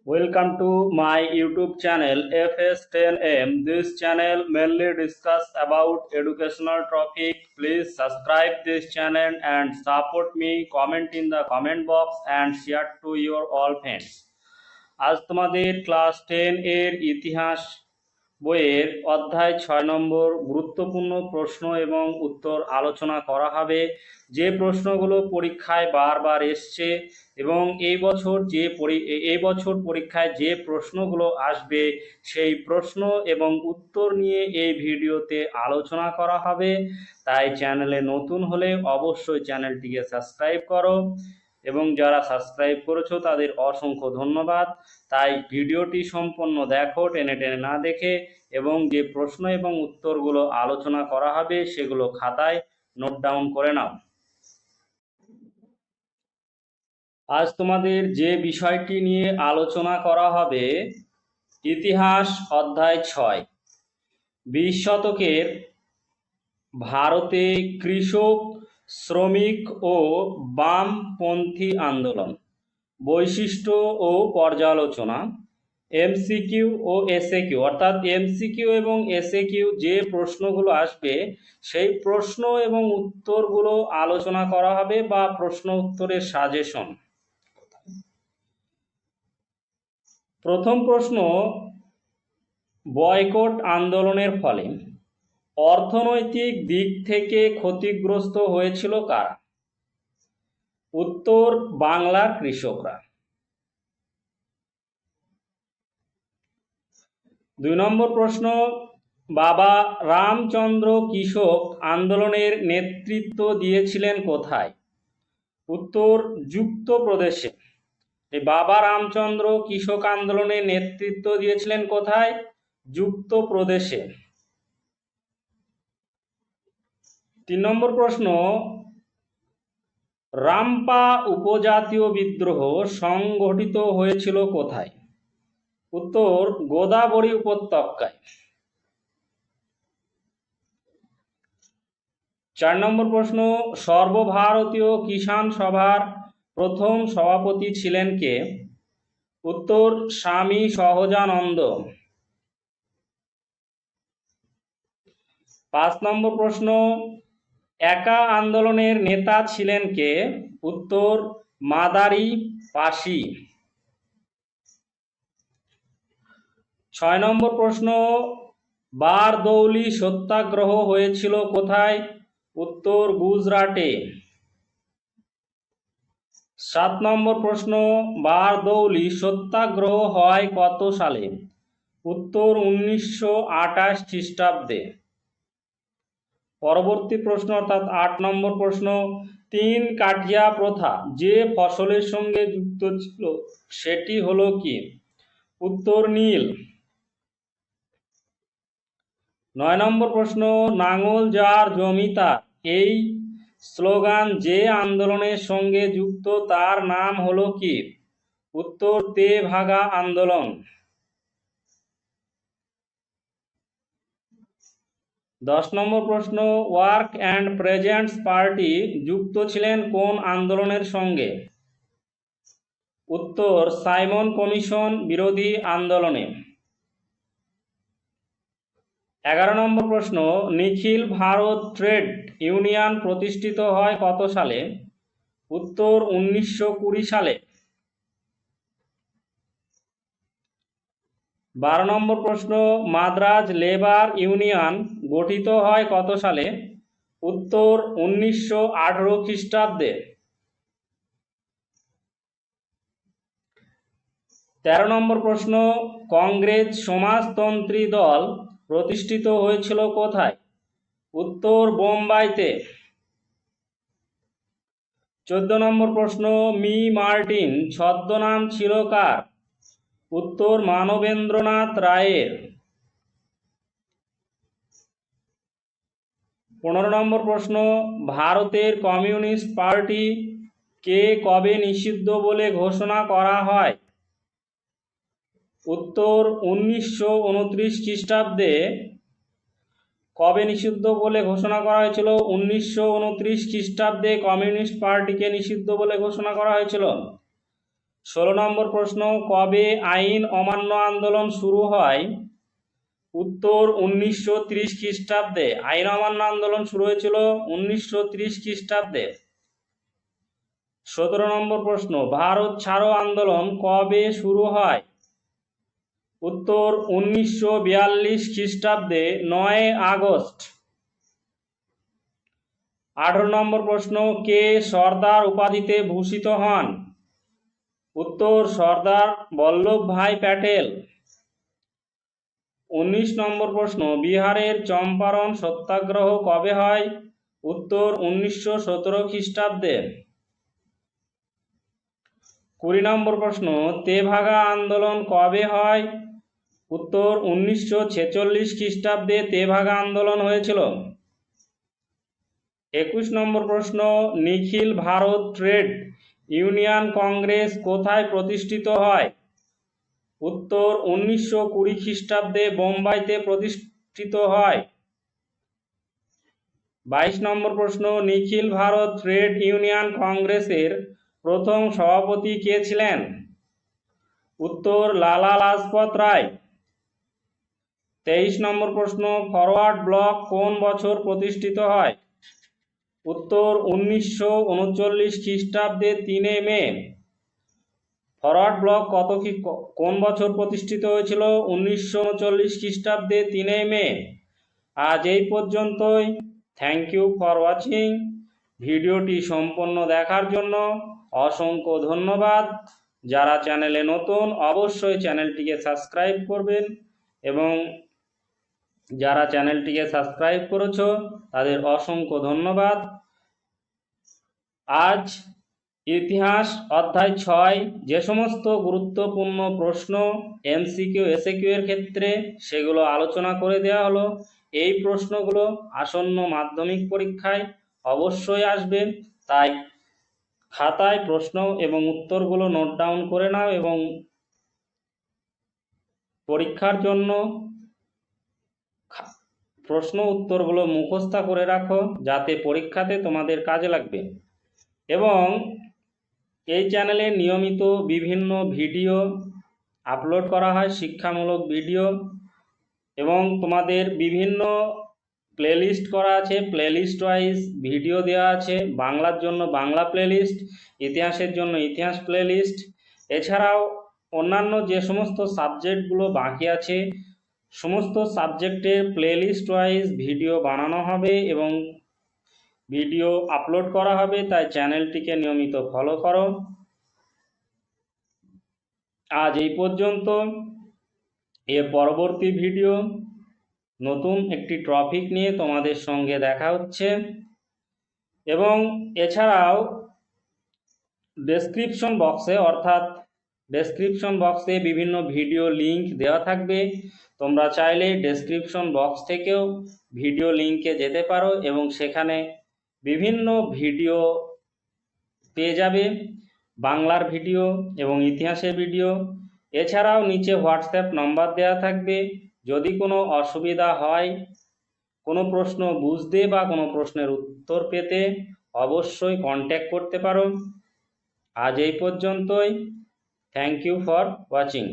Welcome to my YouTube channel FS10M. This channel mainly discuss about educational topic. Please subscribe this channel and support me. Comment in the comment box and share to your all friends. আজ তোমাদের class 10 এর ইতিহাস বইয়ের অধ্যায় 6 নম্বর গুরুত্বপূর্ণ প্রশ্ন এবং উত্তর আলোচনা করা হবে। যে প্রশ্নগুলো পরীক্ষায় বারবার এসছে এবং এই বছর পরীক্ষায় যে প্রশ্নগুলো আসবে সেই প্রশ্ন এবং উত্তর নিয়ে এই ভিডিওতে আলোচনা করা হবে। তাই চ্যানেলে নতুন হলে অবশ্যই চ্যানেলটিকে সাবস্ক্রাইব করো এবং যারা সাবস্ক্রাইব করেছো তাদের অসংখ্য ধন্যবাদ। তাই ভিডিওটি সম্পূর্ণ দেখো, টেনে টেনে না দেখে, এবং যে প্রশ্ন এবং উত্তরগুলো আলোচনা করা হবে সেগুলো খাতায় নোট ডাউন করে নাও। আজ তোমাদের যে বিষয়টি নিয়ে আলোচনা করা হবে ইতিহাস অধ্যায় 6। 20 শতকের ভারতে কৃষক, শ্রমিক ও বামপন্থী আন্দোলন, বৈশিষ্ট্য ও পর্যালোচনা। এমসিকিউ ও এসএকিউ, অর্থাৎ এমসিকিউ এবং এসএকিউ যে প্রশ্নগুলো আসবে সেই প্রশ্ন এবং উত্তরগুলো আলোচনা করা হবে বা প্রশ্ন উত্তরের সাজেশন। প্রথম প্রশ্ন, বয়কট আন্দোলনের ফলে অর্থনৈতিক দিক থেকে ক্ষতিগ্রস্ত হয়েছিল কারা? উত্তর, বাংলার কৃষকরা। 2 নম্বর প্রশ্ন, বাবা রামচন্দ্র কৃষক আন্দোলনের নেতৃত্ব দিয়েছিলেন কোথায়? উত্তর, যুক্তপ্রদেশে। বাবা রামচন্দ্র কৃষক আন্দোলনের নেতৃত্ব দিয়েছিলেন কোথায়? যুক্তপ্রদেশে। 3 নম্বর প্রশ্ন, রামপা উপজাতীয় বিদ্রোহ সংগঠিত হয়েছিল কোথায়? উত্তর, গোদাবরী উপত্যকায়। 4 নম্বর প্রশ্ন, সর্বভারতীয় কিষাণ সভার প্রথম সভাপতি ছিলেন কে? উত্তর, স্বামী সহজানন্দ। 5 নম্বর প্রশ্ন, একা আন্দোলনের নেতা ছিলেন কে? উত্তর, মাদারি পাশি। 6 নম্বর প্রশ্ন, বারদৌলি সত্যাগ্রহ হয়েছিল কোথায়? উত্তর, গুজরাটে। 7 নম্বর প্রশ্ন, বারদৌলি সত্যাগ্রহ হয় কত সালে? উত্তর, 1928 খ্রিস্টাব্দে। পরবর্তী প্রশ্ন অর্থাৎ 8 নম্বর প্রশ্ন, 3 কাঠিয়া প্রথা যে ফসলের সঙ্গে যুক্ত ছিল সেটি হলো কি? উত্তর, নীল। 9 নম্বর প্রশ্ন, নাঙল যার জমি তার এই স্লোগান যে আন্দোলনের সঙ্গে যুক্ত তার নাম হলো কি? উত্তর, তেভাগা আন্দোলন। 10 নম্বর প্রশ্ন, ওয়ার্ক অ্যান্ড প্রেজেন্টস পার্টি যুক্ত ছিলেন কোন আন্দোলনের সঙ্গে? উত্তর, সাইমন কমিশন বিরোধী আন্দোলনে। 11 নম্বর প্রশ্ন, নিখিল ভারত ট্রেড ইউনিয়ন প্রতিষ্ঠিত হয় কত সালে? উত্তর, 1920 সালে। 12 নম্বর প্রশ্ন, মাদ্রাজ লেবার ইউনিয়ন গঠিত হয় কত সালে? উত্তর, 1918 খ্রিস্টাব্দে। 13 নম্বর প্রশ্ন, কংগ্রেস সমাজতন্ত্রী দল প্রতিষ্ঠিত হয়েছিল কোথায়? উত্তর, বোম্বাইতে। 14 নম্বর প্রশ্ন, মি মার্টিন ছদ্মনাম ছিল কার? উত্তর, মানবেন্দ্রনাথ রায়ের। 15 নম্বর প্রশ্ন, ভারতের কমিউনিস্ট পার্টি কে কবে নিষিদ্ধ বলে ঘোষণা করা হয়? উত্তর, 1929 খ্রিস্টাব্দে। কবে নিষিদ্ধ বলে ঘোষণা করা হয়েছিল? 1929 খ্রিস্টাব্দে কমিউনিস্ট পার্টিকে নিষিদ্ধ বলে ঘোষণা করা হয়েছিল। 16 নম্বর প্রশ্ন, কবে আইন অমান্য আন্দোলন শুরু হয়? উত্তর 1930 খ্রিস্টাব্দে। আইন অমান্য আন্দোলন শুরু হয়েছিল 1930 খ্রিস্টাব্দে। 17 নম্বর প্রশ্ন, ভারত ছাড়ো আন্দোলন কবে শুরু হয়? উত্তর 1942 খ্রিস্টাব্দে 9 আগস্ট। 18 নম্বর প্রশ্ন, কে সর্দার উপাধিতে ভূষিত হন? উত্তর সর্দার বল্লভভাই প্যাটেল। 19 নম্বর প্রশ্ন, বিহারের চম্পারণ সত্যাগ্রহ কবে হয়? উত্তর 1917 খ্রিস্টাব্দে। 20 নম্বর প্রশ্ন, তেভাগা আন্দোলন কবে হয়? উত্তর 1946 খ্রিস্টাব্দে তেভাগা আন্দোলন হয়েছিল। 21 নম্বর প্রশ্ন, নিখিল ভারত ট্রেড ইউনিয়ন কংগ্রেস কোথায় প্রতিষ্ঠিত হয়? উত্তর 1920 খ্রিস্টাব্দে বোম্বাইতে প্রতিষ্ঠিত হয়। 22 নম্বর প্রশ্ন, নিখিল ভারত ট্রেড ইউনিয়ন কংগ্রেসের প্রথম সভাপতি কে ছিলেন? উত্তর লালা লাজপত রায়। 23 নম্বর প্রশ্ন, ফরওয়ার্ড ব্লক কোন বছর প্রতিষ্ঠিত হয়? উত্তর 1939 খ্রিস্টাব্দে 3 মে। ফরওয়ার্ড ব্লক কোন বছর প্রতিষ্ঠিত হয়েছিল? 1939 খ্রিস্টাব্দে 3 মে। আজ এই পর্যন্তই। Thank you for watching. ভিডিওটি সম্পূর্ণ দেখার জন্য অসংখ্য ধন্যবাদ। যারা চ্যানেলে নতুন অবশ্যই চ্যানেলটিকে সাবস্ক্রাইব করবেন এবং যারা চ্যানেলটিকে সাবস্ক্রাইব করেছো তাদের অসংখ্য ধন্যবাদ। আজ ইতিহাস অধ্যায় 6 যে সমস্ত গুরুত্বপূর্ণ প্রশ্ন এমসিকিউ এসএকিউ এর ক্ষেত্রে সেগুলো আলোচনা করে দেওয়া হলো। এই প্রশ্নগুলো আসন্ন মাধ্যমিক পরীক্ষায় অবশ্যই আসবে, তাই খাতায় প্রশ্ন এবং উত্তরগুলো নোট ডাউন করে নাও এবং পরীক্ষার জন্য প্রশ্ন উত্তরগুলো মুখস্থ করে রাখো যাতে পরীক্ষাতে তোমাদের কাজে লাগবে। এবং এই চ্যানেলে নিয়মিত বিভিন্ন ভিডিও আপলোড করা হয়, শিক্ষামূলক ভিডিও, এবং তোমাদের বিভিন্ন প্লেলিস্ট করা আছে, প্লেলিস্ট ওয়াইজ ভিডিও দেওয়া আছে। বাংলার জন্য বাংলা প্লেলিস্ট, ইতিহাসের জন্য ইতিহাস প্লেলিস্ট, এছাড়াও অন্যান্য যে সমস্ত সাবজেক্টগুলো বাকি আছে সমস্ত সাবজেক্টের প্লেলিস্ট ওয়াইজ ভিডিও বানানো হবে এবং ভিডিও আপলোড করা হবে, তাই চ্যানেলটিকে নিয়মিত ফলো করো। আজ এই পর্যন্ত। এর পরবর্তী ভিডিও নতুন একটি টপিক নিয়ে তোমাদের সঙ্গে দেখা হচ্ছে। এবং এছাড়াও ডেসক্রিপশন বক্সে বিভিন্ন ভিডিও লিংক দেওয়া থাকবে। তোমরা চাইলে ডেসক্রিপশন বক্স থেকেও ভিডিও লিংকে যেতে পারো এবং সেখানে বিভিন্ন ভিডিও পেয়ে যাবে, বাংলার ভিডিও এবং ইতিহাসের ভিডিও। এছাড়াও নিচে হোয়াটসঅ্যাপ নাম্বার দেওয়া থাকবে। যদি কোনো অসুবিধা হয়, কোনো প্রশ্ন বুঝতে বা কোনো প্রশ্নের উত্তর পেতে অবশ্যই কন্ট্যাক্ট করতে পারো। আজ এই পর্যন্তই। Thank you for watching.